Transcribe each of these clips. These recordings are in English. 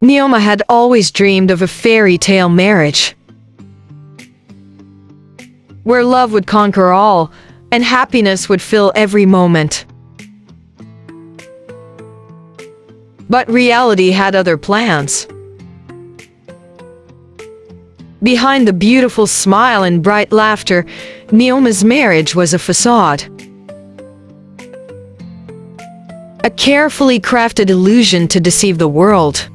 Neoma had always dreamed of a fairy tale marriage, where love would conquer all, and happiness would fill every moment. But reality had other plans. Behind the beautiful smile and bright laughter, Neoma's marriage was a facade. A carefully crafted illusion to deceive the world.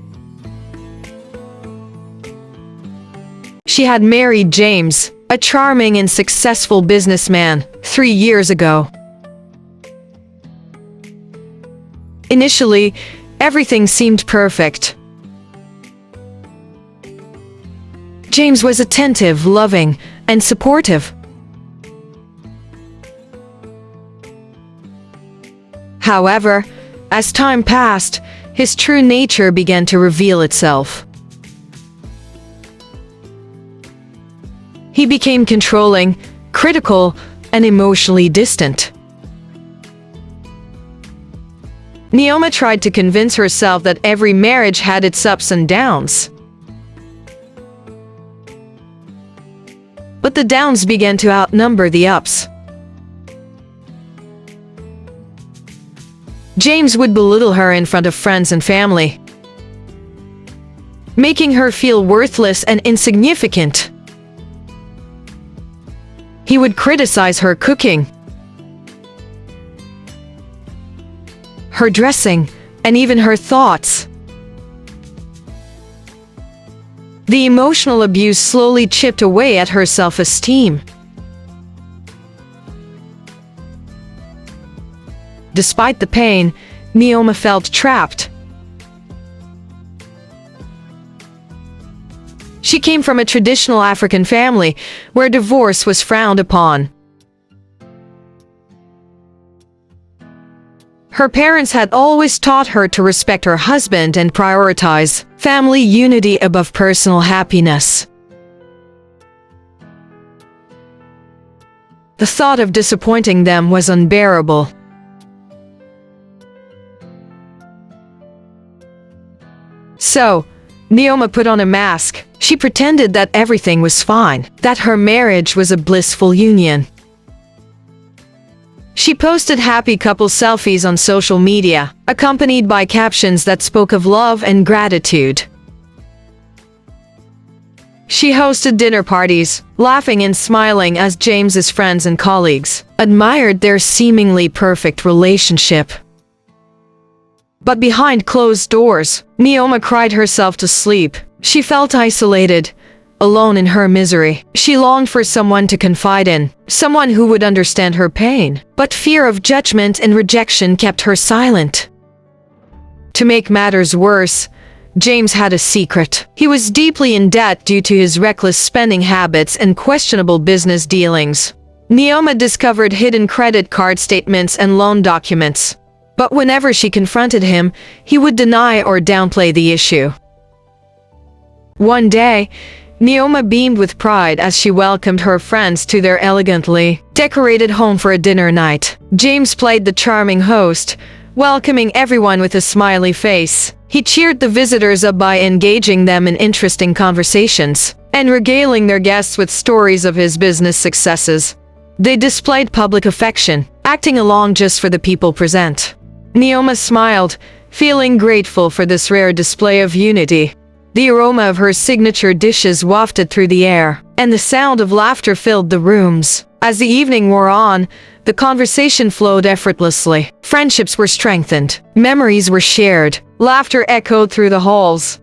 She had married James, a charming and successful businessman, 3 years ago. Initially, everything seemed perfect. James was attentive, loving, and supportive. However, as time passed, his true nature began to reveal itself. He became controlling, critical, and emotionally distant. Neoma tried to convince herself that every marriage had its ups and downs. But the downs began to outnumber the ups. James would belittle her in front of friends and family, making her feel worthless and insignificant. He would criticize her cooking, her dressing, and even her thoughts. The emotional abuse slowly chipped away at her self-esteem. Despite the pain, Neoma felt trapped. She came from a traditional African family where divorce was frowned upon. Her parents had always taught her to respect her husband and prioritize family unity above personal happiness. The thought of disappointing them was unbearable. So, Neoma put on a mask. She pretended that everything was fine, that her marriage was a blissful union. She posted happy couple selfies on social media, accompanied by captions that spoke of love and gratitude. She hosted dinner parties, laughing and smiling as James's friends and colleagues admired their seemingly perfect relationship. But behind closed doors, Neoma cried herself to sleep. She felt isolated, alone in her misery. She longed for someone to confide in, someone who would understand her pain. But fear of judgment and rejection kept her silent. To make matters worse, James had a secret. He was deeply in debt due to his reckless spending habits and questionable business dealings. Neoma discovered hidden credit card statements and loan documents. But whenever she confronted him, he would deny or downplay the issue. One day, Neoma beamed with pride as she welcomed her friends to their elegantly decorated home for a dinner night. James played the charming host, welcoming everyone with a smiley face. He cheered the visitors up by engaging them in interesting conversations and regaling their guests with stories of his business successes. They displayed public affection, acting along just for the people present. Neoma smiled, feeling grateful for this rare display of unity. The aroma of her signature dishes wafted through the air, and the sound of laughter filled the rooms. As the evening wore on, the conversation flowed effortlessly. Friendships were strengthened, memories were shared, laughter echoed through the halls.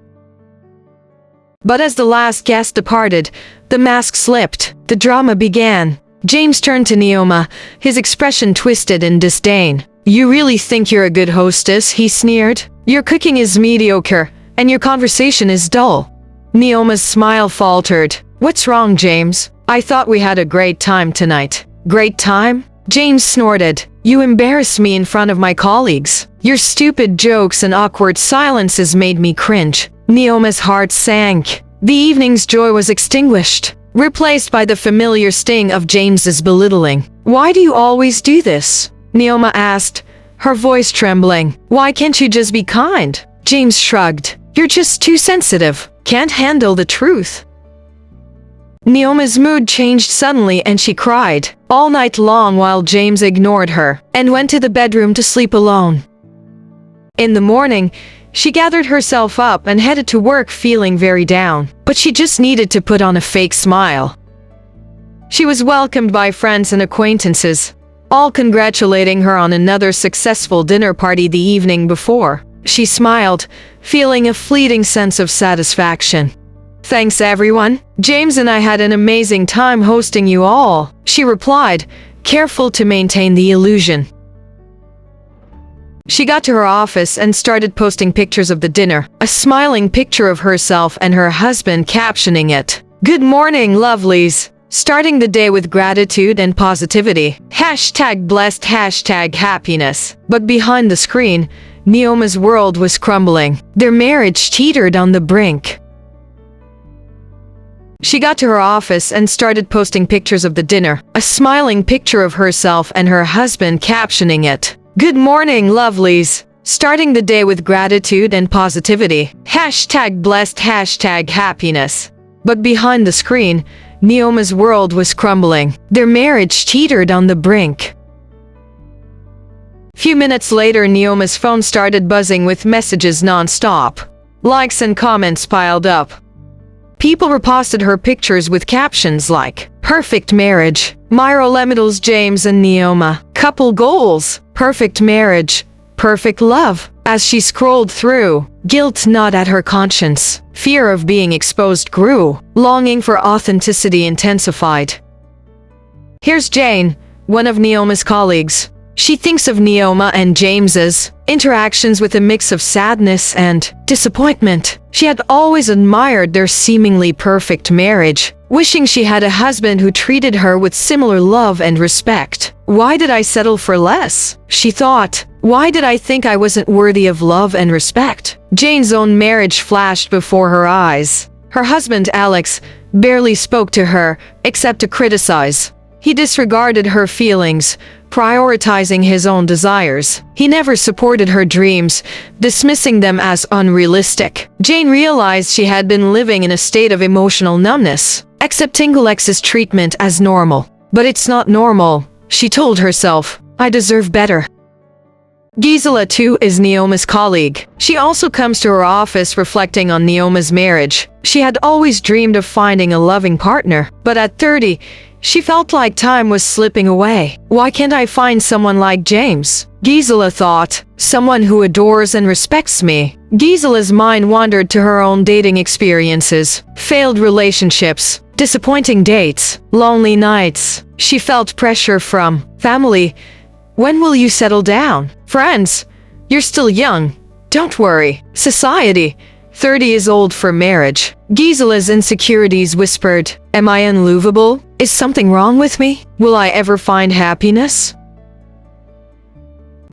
But as the last guest departed, the mask slipped. The drama began. James turned to Neoma, his expression twisted in disdain. "You really think you're a good hostess?" he sneered. "Your cooking is mediocre, and your conversation is dull." Neoma's smile faltered. "What's wrong, James? I thought we had a great time tonight." "Great time?" James snorted. "You embarrass me in front of my colleagues. Your stupid jokes and awkward silences made me cringe." Neoma's heart sank. The evening's joy was extinguished, replaced by the familiar sting of James's belittling. "Why do you always do this?" Neoma asked, her voice trembling. "Why can't you just be kind?" James shrugged. You're just too sensitive. Can't handle the truth." Neoma's mood changed suddenly and she cried all night long while James ignored her and went to the bedroom to sleep alone. In the morning, she gathered herself up and headed to work feeling very down, but she just needed to put on a fake smile. She was welcomed by friends and acquaintances, all congratulating her on another successful dinner party the evening before. She smiled, feeling a fleeting sense of satisfaction. "Thanks everyone. James and I had an amazing time hosting you all," she replied, careful to maintain the illusion. She got to her office and started posting pictures of the dinner, a smiling picture of herself and her husband captioning it, "Good morning, lovelies. Starting the day with gratitude and positivity. #blessed, #happiness." But behind the screen, Neoma's world was crumbling. Their marriage teetered on the brink. She got to her office and started posting pictures of the dinner, a smiling picture of herself and her husband captioning it, "Good morning, lovelies. Starting the day with gratitude and positivity. #blessed, #happiness." But behind the screen, Neoma's world was crumbling. Their marriage teetered on the brink. Few minutes later, Neoma's phone started buzzing with messages non-stop. Likes and comments piled up. People reposted her pictures with captions like, "Perfect marriage. Myro Lemidals, James and Neoma. Couple goals. Perfect marriage. Perfect love." As she scrolled through, guilt gnawed at her conscience. Fear of being exposed grew. Longing for authenticity intensified. Here's Jane, one of Neoma's colleagues. She thinks of Neoma and James's interactions with a mix of sadness and disappointment. She had always admired their seemingly perfect marriage, wishing she had a husband who treated her with similar love and respect. "Why did I settle for less?" she thought. "Why did I think I wasn't worthy of love and respect?" Jane's own marriage flashed before her eyes. Her husband, Alex, barely spoke to her, except to criticize. He disregarded her feelings, prioritizing his own desires. He never supported her dreams, dismissing them as unrealistic. Jane realized she had been living in a state of emotional numbness, accepting Alex's treatment as normal. But it's not normal, she told herself. I deserve better. Gisela, too, is Neoma's colleague. She also comes to her office reflecting on Neoma's marriage. She had always dreamed of finding a loving partner, but at 30, she felt like time was slipping away. Why can't I find someone like James? Gisela thought, someone who adores and respects me. Gisela's mind wandered to her own dating experiences, failed relationships, disappointing dates, lonely nights. She felt pressure from family. When will you settle down? Friends, you're still young. Don't worry. Society, 30 is old for marriage. Gisela's insecurities whispered, am I unlovable? Is something wrong with me? Will I ever find happiness?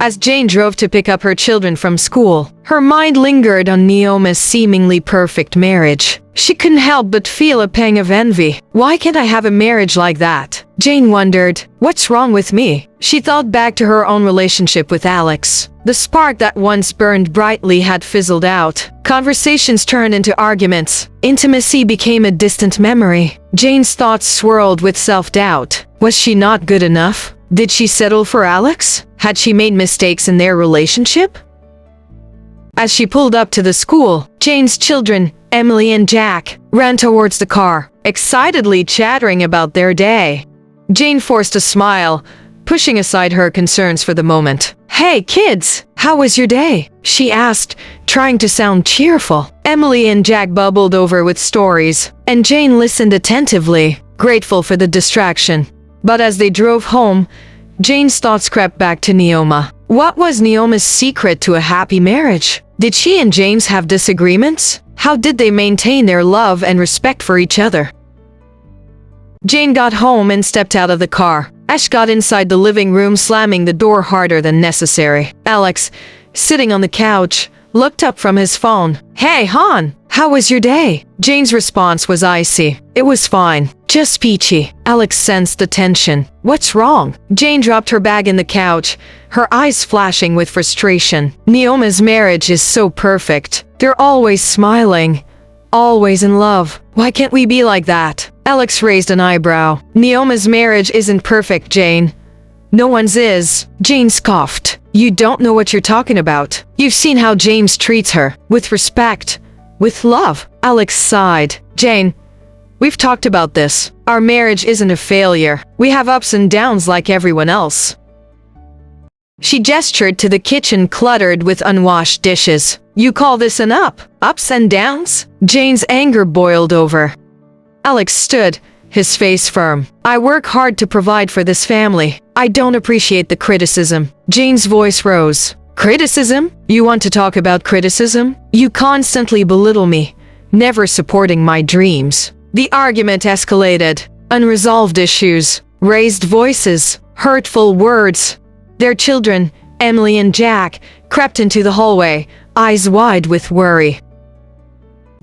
As Jane drove to pick up her children from school, her mind lingered on Neoma's seemingly perfect marriage. She couldn't help but feel a pang of envy. Why can't I have a marriage like that? Jane wondered, what's wrong with me? She thought back to her own relationship with Alex. The spark that once burned brightly had fizzled out. Conversations turned into arguments. Intimacy became a distant memory. Jane's thoughts swirled with self-doubt. Was she not good enough? Did she settle for Alex? Had she made mistakes in their relationship? As she pulled up to the school, Jane's children, Emily and Jack, ran towards the car, excitedly chattering about their day. Jane forced a smile, pushing aside her concerns for the moment. Hey kids, how was your day? She asked, trying to sound cheerful. Emily and Jack bubbled over with stories, and Jane listened attentively, grateful for the distraction. But as they drove home, Jane's thoughts crept back to Neoma. What was Neoma's secret to a happy marriage? Did she and James have disagreements? How did they maintain their love and respect for each other? Jane got home and stepped out of the car. Ash got inside the living room, slamming the door harder than necessary. Alex, sitting on the couch, looked up from his phone. Hey, hon, how was your day? Jane's response was icy. It was fine, just peachy. Alex sensed the tension. What's wrong? Jane dropped her bag in the couch, her eyes flashing with frustration. Neoma's marriage is so perfect. They're always smiling, always in love. Why can't we be like that? Alex raised an eyebrow. Neoma's marriage isn't perfect, Jane. No one's is. Jane scoffed. You don't know what you're talking about. You've seen how James treats her. With respect. With love. Alex sighed. Jane, we've talked about this. Our marriage isn't a failure. We have ups and downs like everyone else. She gestured to the kitchen cluttered with unwashed dishes. You call this an up? Ups and downs? Jane's anger boiled over. Alex stood, his face firm. I work hard to provide for this family. I don't appreciate the criticism. Jane's voice rose. Criticism? You want to talk about criticism? You constantly belittle me, never supporting my dreams. The argument escalated. Unresolved issues, raised voices, hurtful words. Their children, Emily and Jack, crept into the hallway, eyes wide with worry.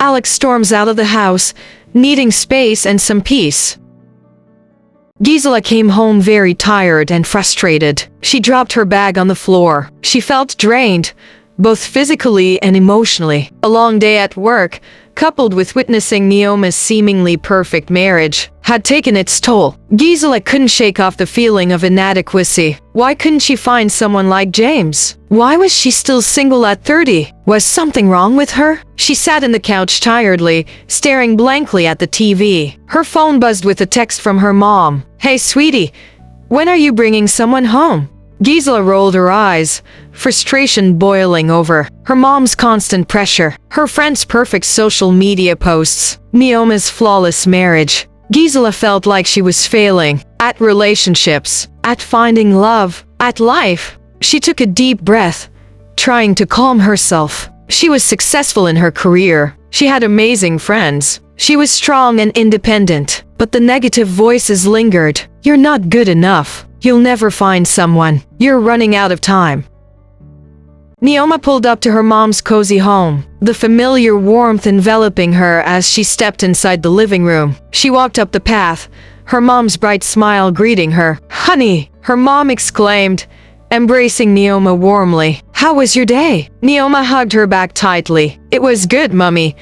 Alex storms out of the house, needing space and some peace. Gisela came home very tired and frustrated. She dropped her bag on the floor. She felt drained, both physically and emotionally. A long day at work, coupled with witnessing Neoma's seemingly perfect marriage, had taken its toll. Gisela couldn't shake off the feeling of inadequacy. Why couldn't she find someone like James? Why was she still single at 30? Was something wrong with her? She sat in the couch tiredly, staring blankly at the TV. Her phone buzzed with a text from her mom. Hey, sweetie, when are you bringing someone home? Gisela rolled her eyes, frustration boiling over. Her mom's constant pressure, her friend's perfect social media posts, Neoma's flawless marriage. Gisela felt like she was failing at relationships, at finding love, at life. She took a deep breath, trying to calm herself. She was successful in her career. She had amazing friends. She was strong and independent. But the negative voices lingered. You're not good enough. You'll never find someone. You're running out of time. Neoma pulled up to her mom's cozy home, the familiar warmth enveloping her as she stepped inside the living room. She walked up the path, her mom's bright smile greeting her. Honey, her mom exclaimed, embracing Neoma warmly. How was your day? Neoma hugged her back tightly. It was good, Mummy.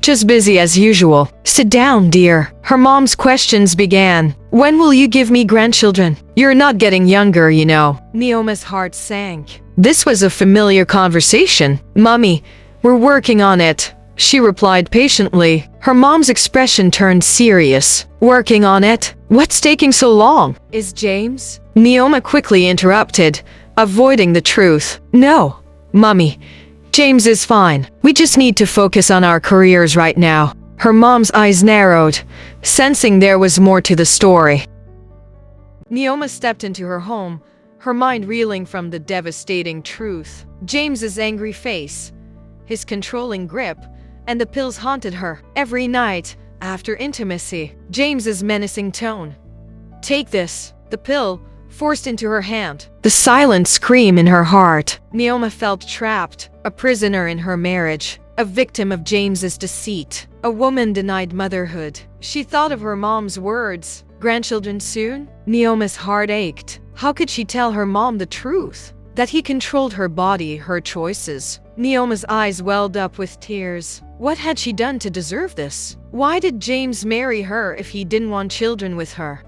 Just busy as usual. Sit down, dear. Her mom's questions began. When will you give me grandchildren? You're not getting younger, you know. Neoma's heart sank. This was a familiar conversation. Mummy, we're working on it, she replied patiently. Her mom's expression turned serious. Working on it? What's taking so long? Is James? Neoma quickly interrupted, avoiding the truth. No, Mummy. James is fine. We just need to focus on our careers right now. Her mom's eyes narrowed, sensing there was more to the story. Neoma stepped into her home, her mind reeling from the devastating truth. James's angry face, his controlling grip, and the pills haunted her every night after intimacy. James's menacing tone. Take this, the pill, forced into her hand. The silent scream in her heart. Neoma felt trapped, a prisoner in her marriage, a victim of James's deceit, a woman denied motherhood. She thought of her mom's words. Grandchildren soon? Neoma's heart ached. How could she tell her mom the truth? That he controlled her body, her choices. Neoma's eyes welled up with tears. What had she done to deserve this? Why did James marry her if he didn't want children with her?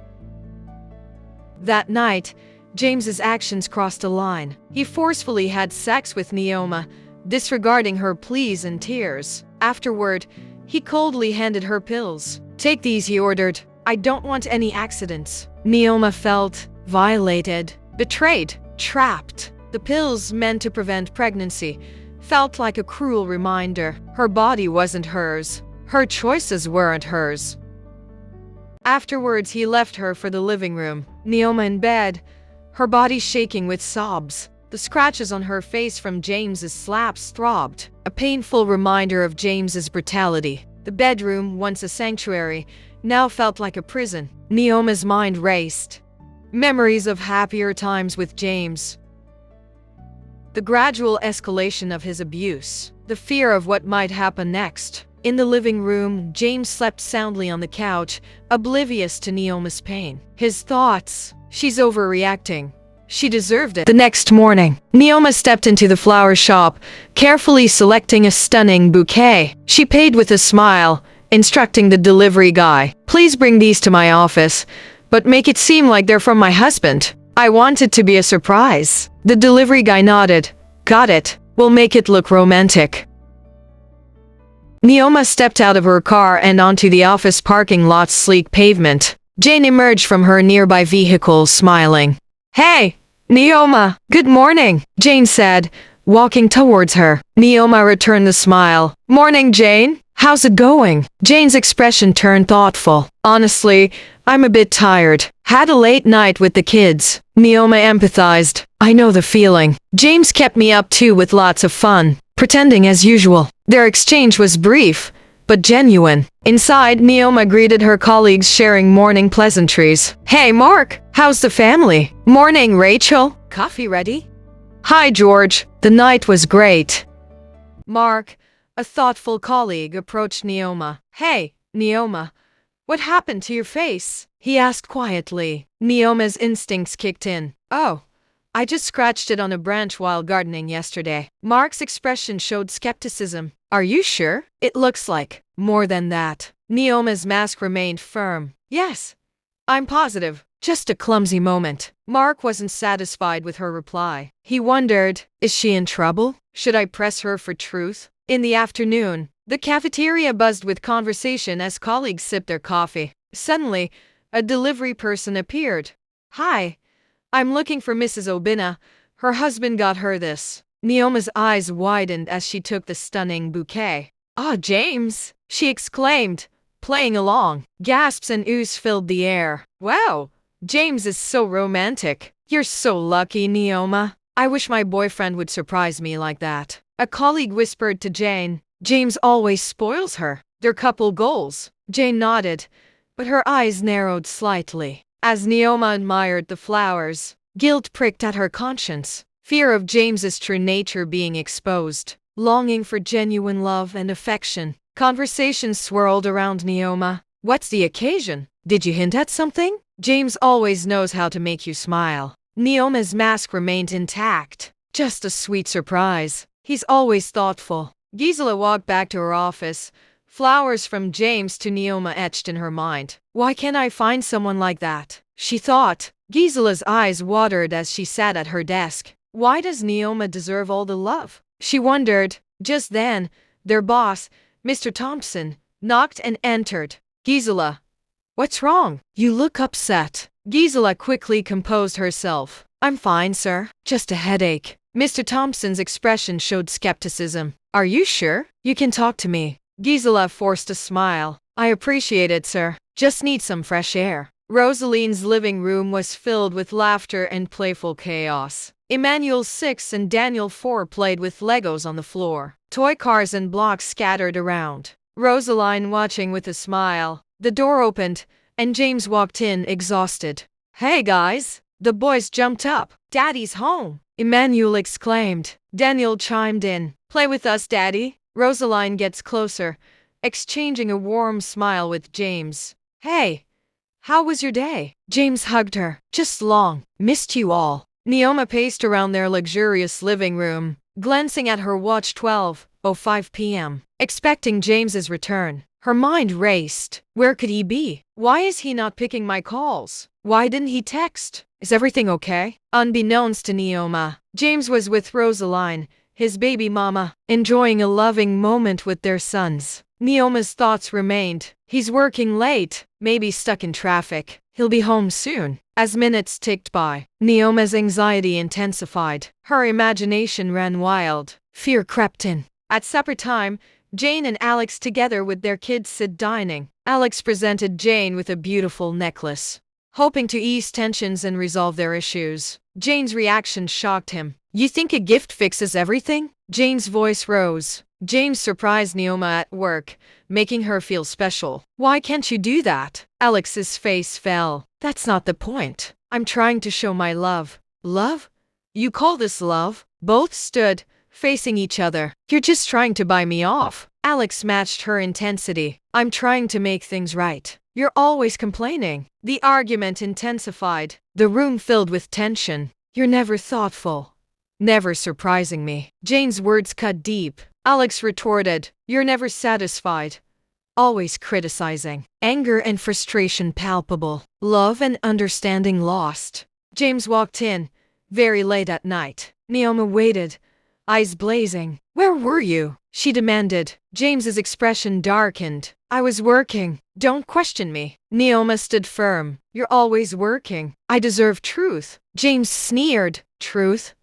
That night, James's actions crossed a line. He forcefully had sex with Neoma, disregarding her pleas and tears. Afterward, he coldly handed her pills. Take these, he ordered. I don't want any accidents. Neoma felt violated, betrayed, trapped. The pills meant to prevent pregnancy felt like a cruel reminder. Her body wasn't hers. Her choices weren't hers. Afterwards, he left her for the living room. Neoma in bed, her body shaking with sobs. The scratches on her face from James's slaps throbbed, a painful reminder of James's brutality. The bedroom, once a sanctuary, now felt like a prison. Neoma's mind raced. Memories of happier times with James. The gradual escalation of his abuse. The fear of what might happen next. In the living room, James slept soundly on the couch, oblivious to Neoma's pain. His thoughts. She's overreacting. She deserved it. The next morning, Neoma stepped into the flower shop, carefully selecting a stunning bouquet. She paid with a smile, instructing the delivery guy, "Please bring these to my office, but make it seem like they're from my husband. I want it to be a surprise." The delivery guy nodded. "Got it. We'll make it look romantic." Neoma stepped out of her car and onto the office parking lot's sleek pavement. Jane emerged from her nearby vehicle, smiling. "Hey, Neoma, good morning," Jane said, walking towards her. Neoma returned the smile. "Morning, Jane. How's it going?" Jane's expression turned thoughtful. "Honestly, I'm a bit tired. Had a late night with the kids." Neoma empathized. "I know the feeling. James kept me up too with lots of fun, pretending as usual." Their exchange was brief, but genuine. Inside, Neoma greeted her colleagues, sharing morning pleasantries. "Hey, Mark, how's the family?" "Morning, Rachel. Coffee ready?" "Hi, George. The night was great." Mark, a thoughtful colleague, approached Neoma. "Hey, Neoma, what happened to your face?" he asked quietly. Neoma's instincts kicked in. "Oh, I just scratched it on a branch while gardening yesterday." Mark's expression showed skepticism. "Are you sure? It looks like more than that." Neoma's mask remained firm. "Yes, I'm positive. Just a clumsy moment." Mark wasn't satisfied with her reply. He wondered, is she in trouble? Should I press her for truth? In the afternoon, the cafeteria buzzed with conversation as colleagues sipped their coffee. Suddenly, a delivery person appeared. "Hi, I'm looking for Mrs. Obina. Her husband got her this." Neoma's eyes widened as she took the stunning bouquet. "Ah, James!" she exclaimed, playing along. Gasps and oohs filled the air. "Wow, James is so romantic." "You're so lucky, Neoma. I wish my boyfriend would surprise me like that." A colleague whispered to Jane. "James always spoils her. They're couple goals." Jane nodded, but her eyes narrowed slightly. As Neoma admired the flowers, guilt pricked at her conscience. Fear of James's true nature being exposed. Longing for genuine love and affection. Conversations swirled around Neoma. "What's the occasion? Did you hint at something?" "James always knows how to make you smile." Neoma's mask remained intact. "Just a sweet surprise. He's always thoughtful." Gisela walked back to her office. Flowers from James to Neoma etched in her mind. "Why can't I find someone like that?" she thought. Gisela's eyes watered as she sat at her desk. Why does Neoma deserve all the love? She wondered. Just then, their boss, Mr. Thompson, knocked and entered. "Gisela, what's wrong? You look upset." Gisela quickly composed herself. "I'm fine, sir. Just a headache." Mr. Thompson's expression showed skepticism. "Are you sure? You can talk to me." Gisela forced a smile. "I appreciate it, sir. Just need some fresh air." Rosaline's living room was filled with laughter and playful chaos. Emmanuel 6 and Daniel 4 played with Legos on the floor. Toy cars and blocks scattered around. Rosaline watching with a smile. The door opened, and James walked in, exhausted. "Hey guys!" The boys jumped up. "Daddy's home!" Emmanuel exclaimed. Daniel chimed in. "Play with us, Daddy." Rosaline gets closer, exchanging a warm smile with James. "Hey, how was your day?" James hugged her. "Just long. Missed you all." Neoma paced around their luxurious living room, glancing at her watch. 12:05 p.m., expecting James's return. Her mind raced. Where could he be? Why is he not picking my calls? Why didn't he text? Is everything okay? Unbeknownst to Neoma, James was with Rosaline, his baby mama, enjoying a loving moment with their sons. Neoma's thoughts remained. He's working late, maybe stuck in traffic. He'll be home soon. As minutes ticked by, Neoma's anxiety intensified. Her imagination ran wild. Fear crept in. At supper time, Jane and Alex, together with their kids, sit dining. Alex presented Jane with a beautiful necklace, hoping to ease tensions and resolve their issues. Jane's reaction shocked him. "You think a gift fixes everything?" Jane's voice rose. James surprised Neoma at work, making her feel special. "Why can't you do that?" Alex's face fell. "That's not the point. I'm trying to show my love." "Love? You call this love?" Both stood, facing each other. "You're just trying to buy me off." Alex matched her intensity. "I'm trying to make things right. You're always complaining." The argument intensified. The room filled with tension. You're never thoughtful. Never surprising me. Jane's words cut deep. Alex retorted, you're never satisfied. Always criticizing. Anger and frustration palpable. Love and understanding lost. James walked in, very late at night. Neoma waited, eyes blazing. Where were you? She demanded. James's expression darkened. I was working. Don't question me. Neoma stood firm. You're always working. I deserve truth. James sneered. Truth?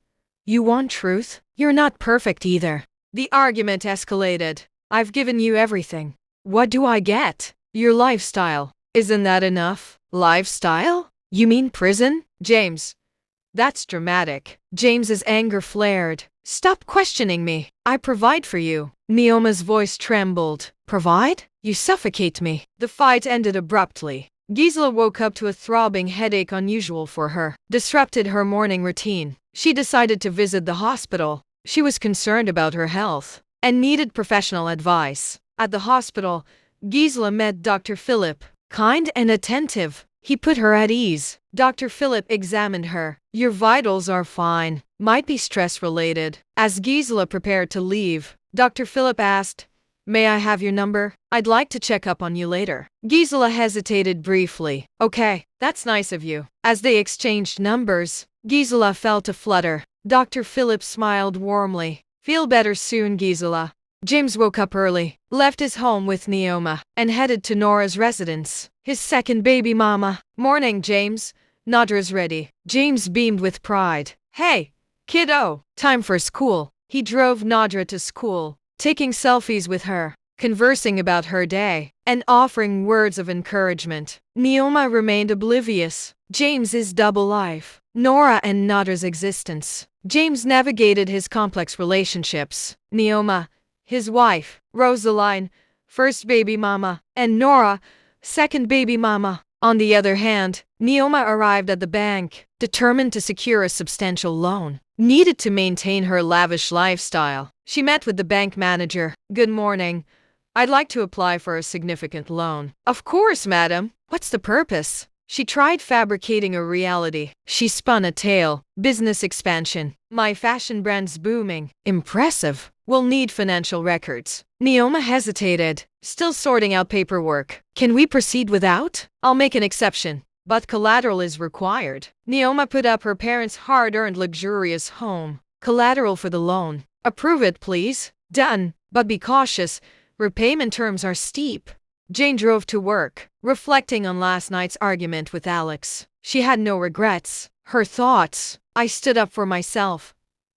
You want truth? You're not perfect either. The argument escalated. I've given you everything. What do I get? Your lifestyle. Isn't that enough? Lifestyle? You mean prison? James. That's dramatic. James's anger flared. Stop questioning me. I provide for you. Neoma's voice trembled. Provide? You suffocate me. The fight ended abruptly. Gisela woke up to a throbbing headache unusual for her. Disrupted her morning routine. She decided to visit the hospital. She was concerned about her health and needed professional advice. At the hospital, Gisela met Dr. Philip. Kind and attentive, he put her at ease. Dr. Philip examined her. Your vitals are fine. Might be stress-related. As Gisela prepared to leave, Dr. Philip asked, May I have your number? I'd like to check up on you later. Gisela hesitated briefly. Okay, that's nice of you. As they exchanged numbers, Gisela felt a flutter. Dr. Philip smiled warmly. Feel better soon, Gisela. James woke up early, left his home with Neoma, and headed to Nora's residence, his second baby mama. Morning, James. Nadra's ready. James beamed with pride. Hey, kiddo, time for school. He drove Nadra to school, taking selfies with her, conversing about her day, and offering words of encouragement. Neoma remained oblivious. James's double life, Nora and Nadra's existence. James navigated his complex relationships. Neoma, his wife, Rosaline, first baby mama, and Nora, second baby mama. On the other hand, Neoma arrived at the bank, determined to secure a substantial loan. Needed to maintain her lavish lifestyle. She met with the bank manager. Good morning. I'd like to apply for a significant loan. Of course, madam. What's the purpose? She tried fabricating a reality. She spun a tale. Business expansion. My fashion brand's booming. Impressive. We'll need financial records. Neoma hesitated, still sorting out paperwork. Can we proceed without? I'll make an exception, but collateral is required. Neoma put up her parents' hard-earned luxurious home. Collateral for the loan. Approve it, please. Done. But be cautious. Repayment terms are steep. Jane drove to work, reflecting on last night's argument with Alex. She had no regrets. Her thoughts. I stood up for myself.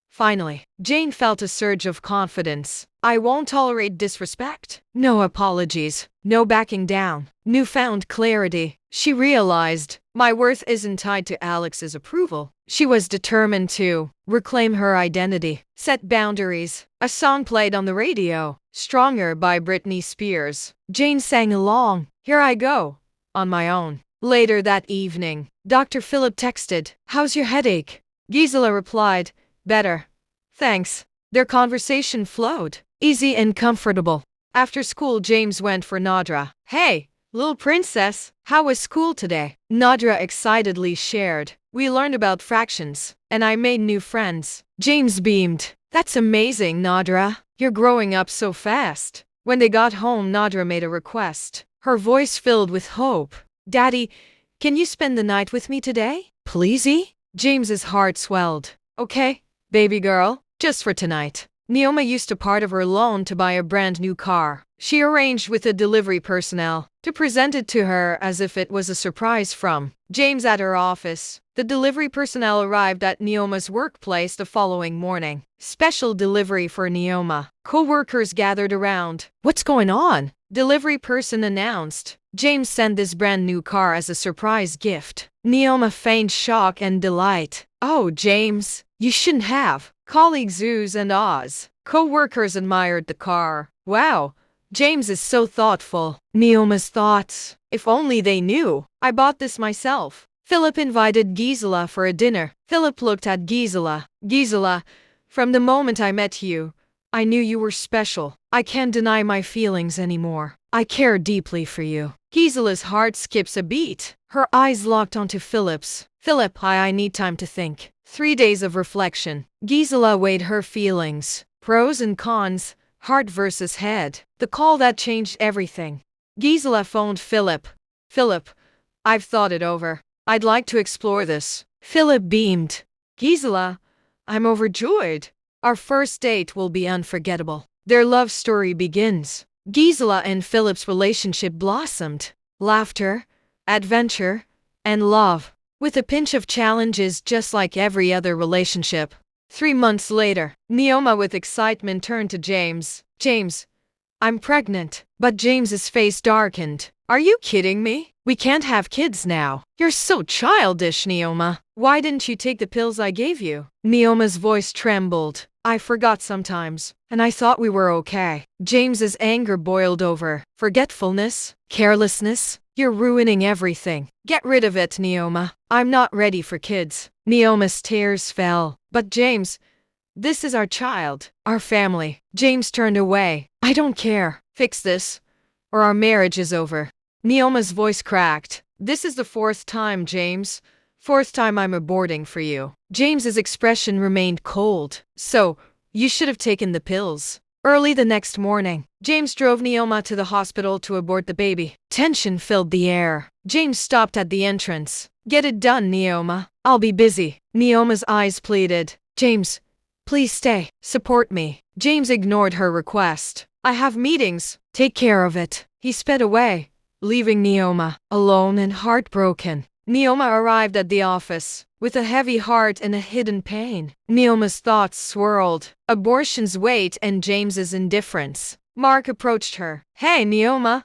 Finally, Jane felt a surge of confidence. I won't tolerate disrespect. No apologies. No backing down. Newfound clarity. She realized, my worth isn't tied to Alex's approval. She was determined to reclaim her identity, set boundaries. A song played on the radio, Stronger by Britney Spears. Jane sang along, Here I Go, on my own. Later that evening, Dr. Philip texted, How's your headache? Gisela replied, Better. Thanks. Their conversation flowed, easy and comfortable. After school, James went for Nadra. Hey, little princess, how was school today? Nadra excitedly shared. We learned about fractions, and I made new friends. James beamed. That's amazing, Nadra. You're growing up so fast. When they got home, Nadra made a request, her voice filled with hope. Daddy, can you spend the night with me today? Pleasey? James's heart swelled. Okay, baby girl, just for tonight. Neoma used a part of her loan to buy a brand new car. She arranged with the delivery personnel to present it to her as if it was a surprise from James at her office. The delivery personnel arrived at Neoma's workplace the following morning. Special delivery for Neoma. Co-workers gathered around. What's going on? Delivery person announced. James sent this brand new car as a surprise gift. Neoma feigned shock and delight. Oh, James, you shouldn't have. Colleagues oohs and ahs. Co-workers admired the car. Wow, James is so thoughtful. Neoma's thoughts. If only they knew. I bought this myself. Philip invited Gisela for a dinner. Philip looked at Gisela. Gisela, from the moment I met you, I knew you were special. I can't deny my feelings anymore. I care deeply for you. Gisela's heart skips a beat. Her eyes locked onto Philip's. Philip, I need time to think. 3 days of reflection. Gisela weighed her feelings. Pros and cons, heart versus head. The call that changed everything. Gisela phoned Philip. Philip, I've thought it over. I'd like to explore this. Philip beamed. Gisela, I'm overjoyed. Our first date will be unforgettable. Their love story begins. Gisela and Philip's relationship blossomed. Laughter, adventure, and love. With a pinch of challenges just like every other relationship. 3 months later, Neoma with excitement turned to James. James, I'm pregnant. But James's face darkened. Are you kidding me? We can't have kids now. You're so childish, Neoma. Why didn't you take the pills I gave you? Neoma's voice trembled. I forgot sometimes, and I thought we were okay. James's anger boiled over. Forgetfulness? Carelessness? You're ruining everything. Get rid of it, Neoma. I'm not ready for kids. Neoma's tears fell. But James, this is our child, our family. James turned away. I don't care. Fix this, or our marriage is over. Neoma's voice cracked. This is the 4th time, James. 4th time I'm aborting for you. James's expression remained cold. So, you should have taken the pills. Early the next morning, James drove Neoma to the hospital to abort the baby. Tension filled the air. James stopped at the entrance. Get it done, Neoma. I'll be busy. Neoma's eyes pleaded. James, please stay. Support me. James ignored her request. I have meetings. Take care of it. He sped away, leaving Neoma alone and heartbroken. Neoma arrived at the office with a heavy heart and a hidden pain. Neoma's thoughts swirled. Abortion's weight and James's indifference. Mark approached her. Hey, Neoma.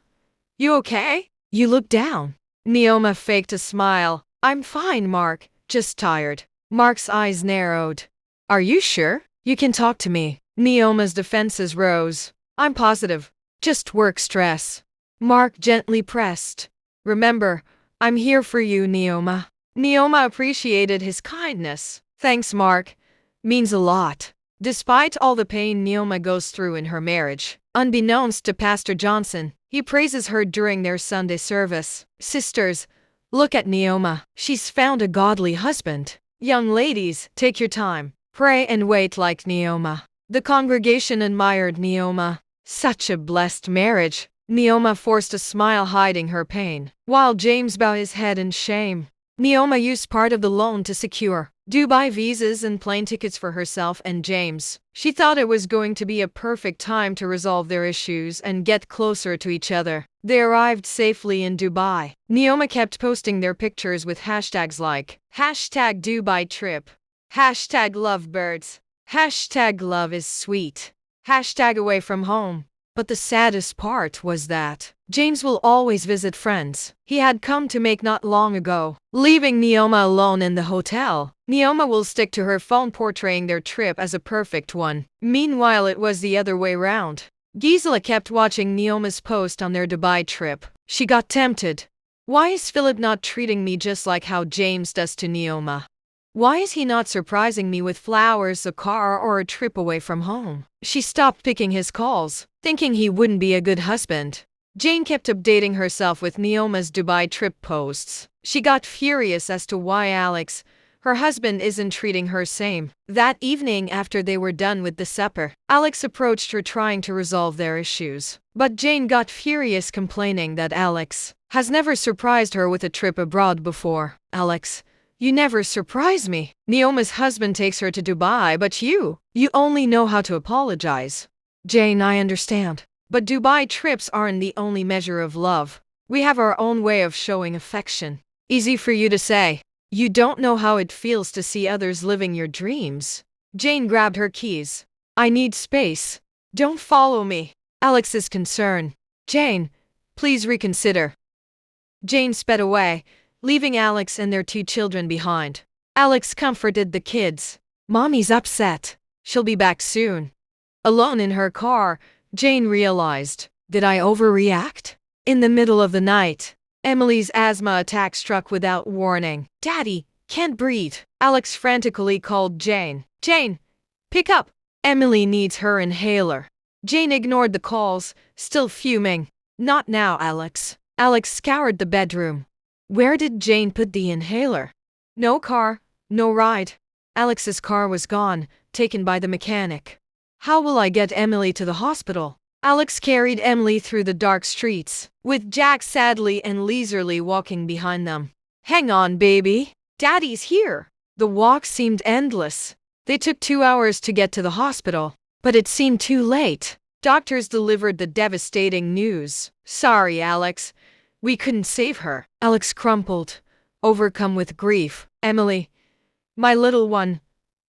You okay? You look down. Neoma faked a smile. I'm fine, Mark. Just tired. Mark's eyes narrowed. Are you sure? You can talk to me. Neoma's defenses rose. I'm positive. Just work stress. Mark gently pressed. Remember, I'm here for you, Neoma. Neoma appreciated his kindness. Thanks, Mark. Means a lot. Despite all the pain Neoma goes through in her marriage, unbeknownst to Pastor Johnson, he praises her during their Sunday service. Sisters, look at Neoma. She's found a godly husband. Young ladies, take your time. Pray and wait like Neoma. The congregation admired Neoma. Such a blessed marriage. Neoma forced a smile, hiding her pain, while James bowed his head in shame. Neoma used part of the loan to secure Dubai visas and plane tickets for herself and James. She thought it was going to be a perfect time to resolve their issues and get closer to each other. They arrived safely in Dubai. Neoma kept posting their pictures with hashtags like #Dubai trip, #lovebirds, #love is sweet, #away from home. But the saddest part was that James will always visit friends he had come to make not long ago, leaving Neoma alone in the hotel. Neoma will stick to her phone, portraying their trip as a perfect one. Meanwhile, it was the other way round. Gisela kept watching Neoma's post on their Dubai trip. She got tempted. Why is Philip not treating me just like how James does to Neoma? Why is he not surprising me with flowers, a car, or a trip away from home? She stopped picking his calls, thinking he wouldn't be a good husband. Jane kept updating herself with Neoma's Dubai trip posts. She got furious as to why Alex, her husband, isn't treating her same. That evening, after they were done with the supper, Alex approached her trying to resolve their issues. But Jane got furious, complaining that Alex has never surprised her with a trip abroad before. Alex, you never surprise me. Neoma's husband takes her to Dubai, but you only know how to apologize. Jane, I understand. But Dubai trips aren't the only measure of love. We have our own way of showing affection. Easy for you to say. You don't know how it feels to see others living your dreams. Jane grabbed her keys. I need space. Don't follow me. Alex's concern. Jane, please reconsider. Jane sped away, leaving Alex and their 2 children behind. Alex comforted the kids. Mommy's upset. She'll be back soon. Alone in her car, Jane realized, did I overreact? In the middle of the night, Emily's asthma attack struck without warning. Daddy, can't breathe. Alex frantically called Jane. Jane, pick up. Emily needs her inhaler. Jane ignored the calls, still fuming. Not now, Alex. Alex scoured the bedroom. Where did Jane put the inhaler? No car, no ride. Alex's car was gone, taken by the mechanic. How will I get Emily to the hospital? Alex carried Emily through the dark streets, with Jack sadly and leisurely walking behind them. Hang on, baby. Daddy's here. The walk seemed endless. They took 2 hours to get to the hospital, but it seemed too late. Doctors delivered the devastating news. Sorry, Alex. We couldn't save her. Alex crumpled, overcome with grief. Emily, my little one.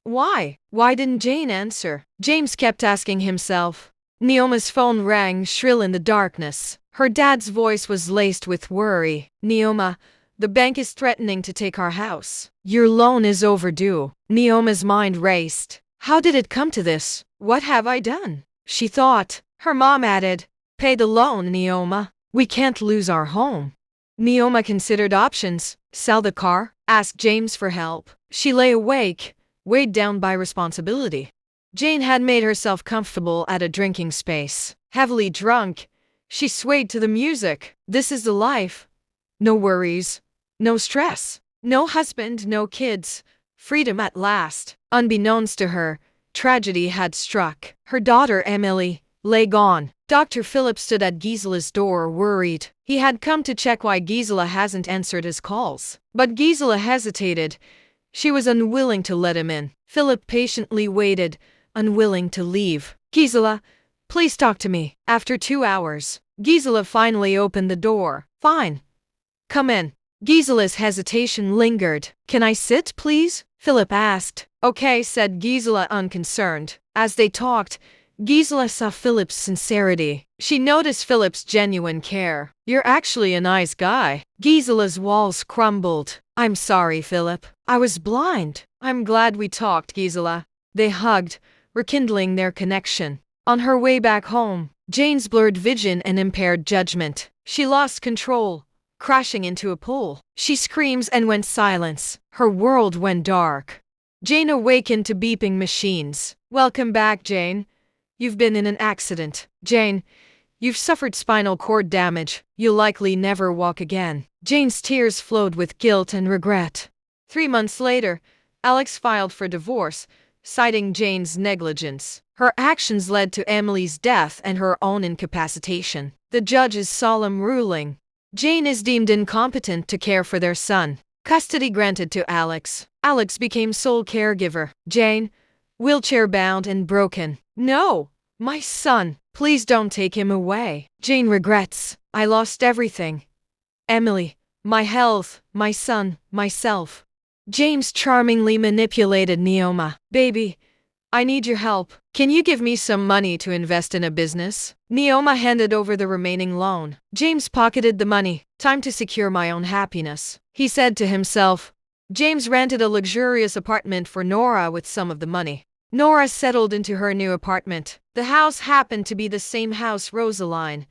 Why? Why didn't Jane answer? James kept asking himself. Neoma's phone rang shrill in the darkness. Her dad's voice was laced with worry. Neoma, the bank is threatening to take our house. Your loan is overdue. Neoma's mind raced. How did it come to this? What have I done? She thought. Her mom added, pay the loan, Neoma. We can't lose our home. Neoma considered options. Sell the car? Ask James for help. She lay awake, weighed down by responsibility. Jane had made herself comfortable at a drinking space. Heavily drunk, she swayed to the music. This is the life. No worries, no stress, no husband, no kids. Freedom at last. Unbeknownst to her, tragedy had struck. Her daughter Emily lay gone. Dr. Philip stood at Gisela's door, worried. He had come to check why Gisela hasn't answered his calls. But Gisela hesitated. She was unwilling to let him in. Philip patiently waited, unwilling to leave. Gisela, please talk to me. After 2 hours, Gisela finally opened the door. Fine. Come in. Gisela's hesitation lingered. Can I sit, please? Philip asked. Okay, said Gisela, unconcerned. As they talked, Gisela saw Philip's sincerity. She noticed Philip's genuine care. You're actually a nice guy. Gisela's walls crumbled. I'm sorry, Philip. I was blind. I'm glad we talked, Gisela. They hugged, rekindling their connection. On her way back home, Jane's blurred vision and impaired judgment. She lost control, crashing into a pool. She screams and went silence. Her world went dark. Jane awakened to beeping machines. Welcome back, Jane. You've been in an accident. Jane, you've suffered spinal cord damage. You'll likely never walk again. Jane's tears flowed with guilt and regret. 3 months later, Alex filed for divorce, citing Jane's negligence. Her actions led to Emily's death and her own incapacitation. The judge's solemn ruling. Jane is deemed incompetent to care for their son. Custody granted to Alex. Alex became sole caregiver. Jane, wheelchair-bound and broken. No, my son. Please don't take him away. Jane regrets. I lost everything. Emily, my health, my son, myself. James charmingly manipulated Neoma. Baby, I need your help. Can you give me some money to invest in a business? Neoma handed over the remaining loan. James pocketed the money. Time to secure my own happiness, he said to himself. James rented a luxurious apartment for Nora with some of the money. Nora settled into her new apartment. The house happened to be the same house Rosaline,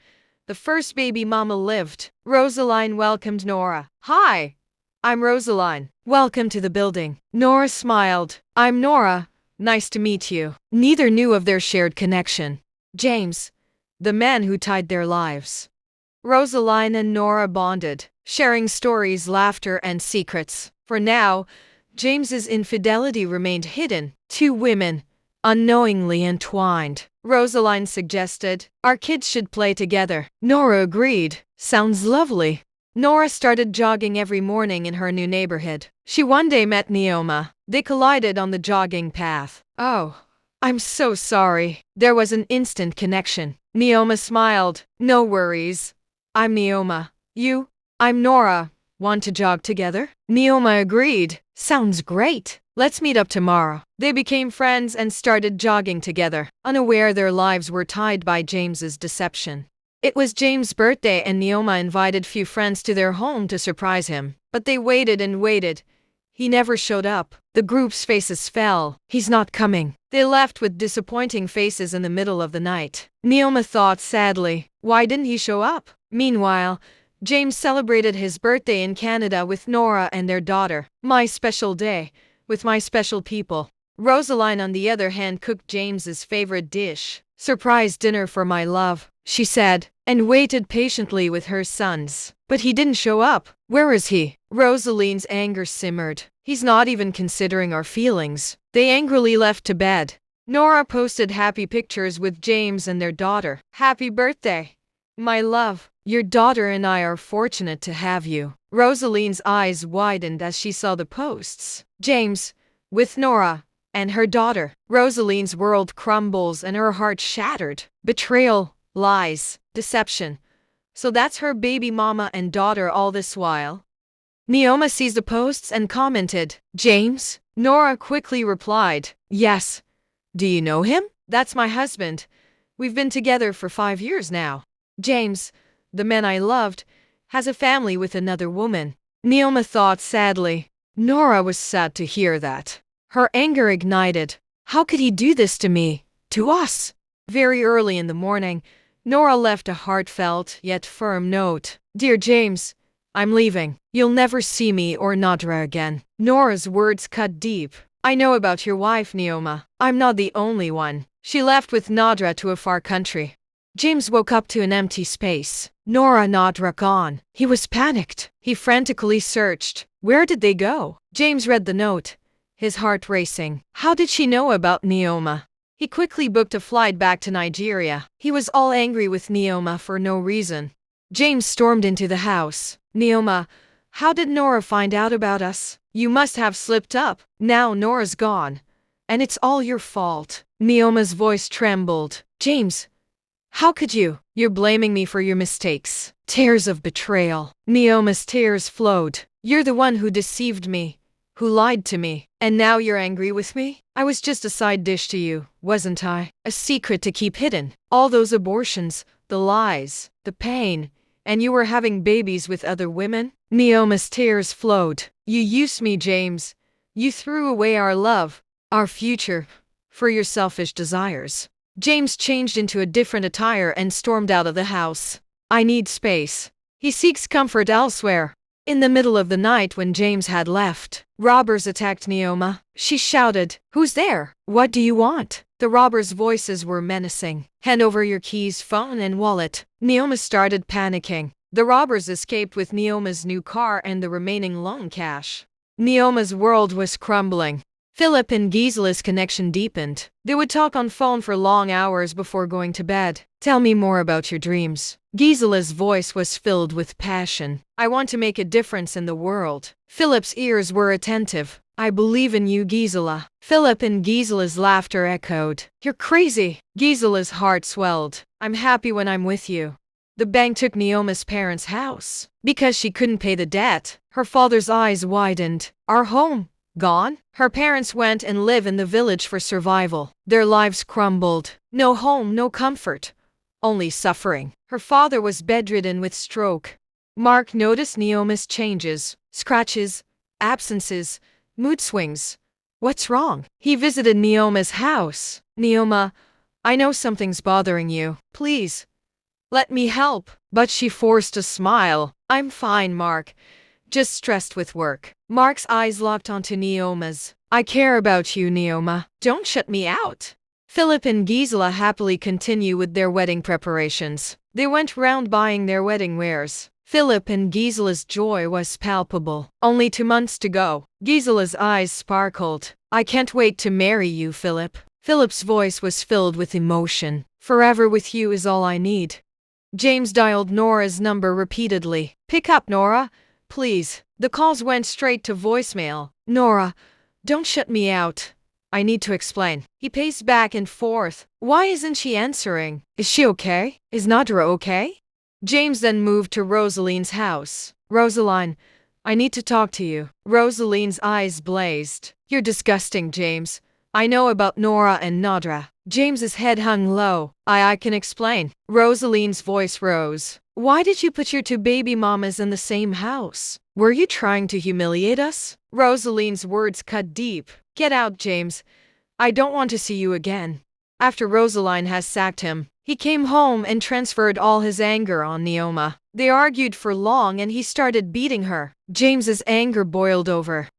the first baby mama, lived. Rosaline welcomed Nora. Hi, I'm Rosaline. Welcome to the building. Nora smiled. I'm Nora. Nice to meet you. Neither knew of their shared connection. James, the man who tied their lives. Rosaline and Nora bonded, sharing stories, laughter, and secrets. For now, James's infidelity remained hidden. 2 women, unknowingly entwined. Rosaline suggested, our kids should play together. Nora agreed. Sounds lovely. Nora started jogging every morning in her new neighborhood. She one day met Neoma. They collided on the jogging path. Oh, I'm so sorry. There was an instant connection. Neoma smiled. No worries. I'm Neoma. You? I'm Nora. Want to jog together? Neoma agreed. Sounds great. Let's meet up tomorrow. They became friends and started jogging together, unaware their lives were tied by James's deception. It was James' birthday and Neoma invited few friends to their home to surprise him. But they waited and waited. He never showed up. The group's faces fell. He's not coming. They left with disappointing faces in the middle of the night. Neoma thought sadly, why didn't he show up? Meanwhile, James celebrated his birthday in Canada with Nora and their daughter. My special day, with my special people. Rosaline, on the other hand, cooked James's favorite dish. Surprise dinner for my love, she said, and waited patiently with her sons. But he didn't show up. Where is he? Rosaline's anger simmered. He's not even considering our feelings. They angrily left to bed. Nora posted happy pictures with James and their daughter. Happy birthday, my love. Your daughter and I are fortunate to have you. Rosaline's eyes widened as she saw the posts. James, with Nora, and her daughter. Rosaline's world crumbles and her heart shattered. Betrayal, lies, deception. So that's her baby mama and daughter all this while? Neoma sees the posts and commented, James? Nora quickly replied, yes. Do you know him? That's my husband. We've been together for 5 years now. James, the man I loved, has a family with another woman. Neoma thought sadly. Nora was sad to hear that. Her anger ignited. How could he do this to me? To us? Very early in the morning, Nora left a heartfelt yet firm note. Dear James, I'm leaving. You'll never see me or Nadra again. Nora's words cut deep. I know about your wife, Neoma. I'm not the only one. She left with Nadra to a far country. James woke up to an empty space. Nora, Nadra gone. He was panicked. He frantically searched. Where did they go? James read the note, his heart racing. How did she know about Neoma? He quickly booked a flight back to Nigeria. He was all angry with Neoma for no reason. James stormed into the house. Neoma, how did Nora find out about us? You must have slipped up. Now Nora's gone. And it's all your fault. Neoma's voice trembled. James, how could you? You're blaming me for your mistakes. Tears of betrayal. Neoma's tears flowed. You're the one who deceived me, who lied to me. And now you're angry with me? I was just a side dish to you, wasn't I? A secret to keep hidden. All those abortions, the lies, the pain, and you were having babies with other women? Neoma's tears flowed. You used me, James. You threw away our love, our future, for your selfish desires. James changed into a different attire and stormed out of the house. I need space. He seeks comfort elsewhere. In the middle of the night when James had left, robbers attacked Neoma. She shouted, Who's there? What do you want? The robbers' voices were menacing. Hand over your keys, phone, and wallet. Neoma started panicking. The robbers escaped with Neoma's new car and the remaining loan cash. Neoma's world was crumbling. Philip and Gisela's connection deepened. They would talk on phone for long hours before going to bed. Tell me more about your dreams. Gisela's voice was filled with passion. I want to make a difference in the world. Philip's ears were attentive. I believe in you, Gisela. Philip and Gisela's laughter echoed. You're crazy. Gisela's heart swelled. I'm happy when I'm with you. The bank took Neoma's parents' house because she couldn't pay the debt. Her father's eyes widened. Our home? Gone? Her parents went and lived in the village for survival. Their lives crumbled. No home, no comfort. Only suffering. Her father was bedridden with stroke. Mark noticed Neoma's changes, scratches, absences, mood swings. What's wrong? He visited Neoma's house. Neoma, I know something's bothering you. Please, let me help. But she forced a smile. I'm fine, Mark. Just stressed with work. Mark's eyes locked onto Neoma's. I care about you, Neoma. Don't shut me out. Philip and Gisela happily continue with their wedding preparations. They went round buying their wedding wares. Philip and Gisela's joy was palpable. Only 2 months to go. Gisela's eyes sparkled. I can't wait to marry you, Philip. Philip's voice was filled with emotion. Forever with you is all I need. James dialed Nora's number repeatedly. Pick up, Nora. Please. The calls went straight to voicemail. Nora, don't shut me out. I need to explain. He paced back and forth. Why isn't she answering? Is she okay? Is Nadra okay? James then moved to Rosaline's house. Rosaline, I need to talk to you. Rosaline's eyes blazed. You're disgusting, James. I know about Nora and Nadra. James's head hung low. I can explain. Rosaline's voice rose. Why did you put your 2 baby mamas in the same house? Were you trying to humiliate us? Rosaline's words cut deep. Get out, James. I don't want to see you again. After Rosaline has sacked him, he came home and transferred all his anger on Neoma. They argued for long and he started beating her. James's anger boiled over.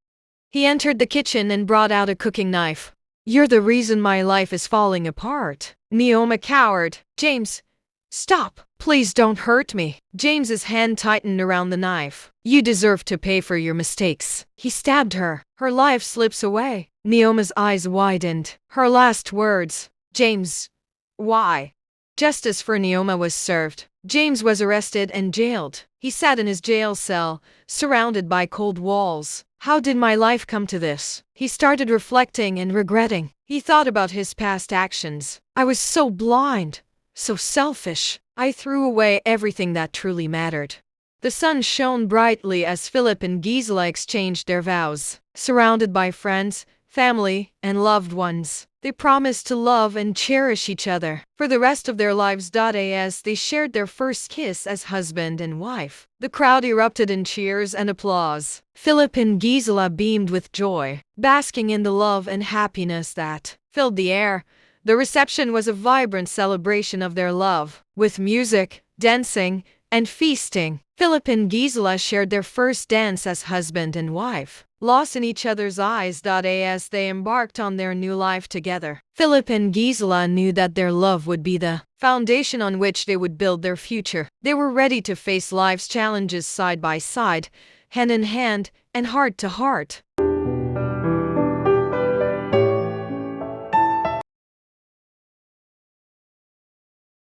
He entered the kitchen and brought out a cooking knife. You're the reason my life is falling apart. Neoma cowered. James, Stop! Please don't hurt me. James's hand tightened around the knife. You deserve to pay for your mistakes. He stabbed her. Her life slips away. Neoma's eyes widened. Her last words. James. Why? Justice for Neoma was served. James was arrested and jailed. He sat in his jail cell, surrounded by cold walls. How did my life come to this? He started reflecting and regretting. He thought about his past actions. I was so blind, so selfish. I threw away everything that truly mattered. The sun shone brightly as Philip and Gisela exchanged their vows. Surrounded by friends, family, and loved ones, they promised to love and cherish each other for the rest of their lives. As they shared their first kiss as husband and wife, the crowd erupted in cheers and applause. Philip and Gisela beamed with joy, basking in the love and happiness that filled the air. The reception was a vibrant celebration of their love, with music, dancing, and feasting. Philip and Gisela shared their first dance as husband and wife, lost in each other's eyes. As they embarked on their new life together, Philip and Gisela knew that their love would be the foundation on which they would build their future. They were ready to face life's challenges side by side, hand in hand, and heart to heart.